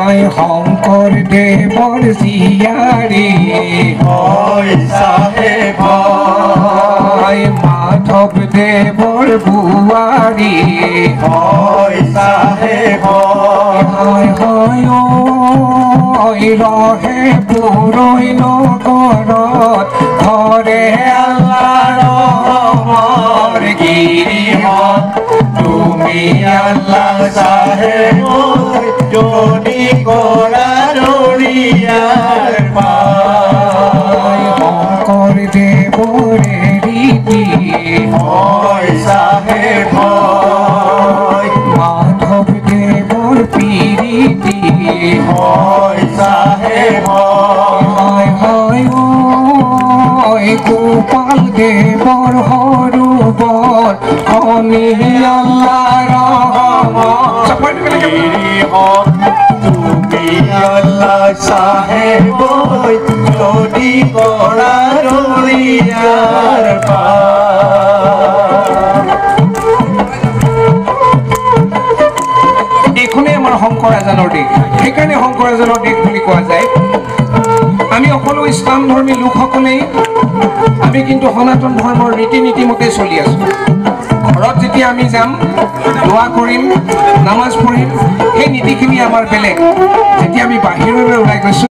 হয় শংকৰ দেৱৰ জীয়াৰী হয় চাহেব হয় মাধৱ দেৱৰ বোৱাৰী হয় চাহেব হয় হয় ৰহে পুৰৈ নগৰত ঘৰে আল্লাহ ৰহমৰ গিৰিহত তুমি আল্লাহ চাহেব যদি কৰা দৰিয়াৰ পাৰ শংকৰ দেৱৰে ৰীতি হয় চাহেব মাধৱ দেৱৰ প্ৰীতি হয় চাহেব হয় হয় গোপাল দেৱৰ সৰোবৰ শনি আল্লাহ ৰহমত তুমি আল্লাহ চাহেব যদি কৰা দৰিয়াৰ পাৰ এইখনেই আমাৰ শংকৰ এজনৰ দেশ সেইকাৰণে শংকৰ এজনৰ দেশ বুলি কোৱা যায় আমি সকলো ইছলাম ধৰ্মী লোকসকলেই আমি কিন্তু সনাতন ধৰ্মৰ ৰীতি নীতি মতে চলি আছো ঘৰত যেতিয়া আমি যাম দোৱা কৰিম নামাজ পঢ়িম সেই নীতিখিনি আমাৰ বেলেগ যেতিয়া আমি বাহিৰলৈ ওলাই গৈছো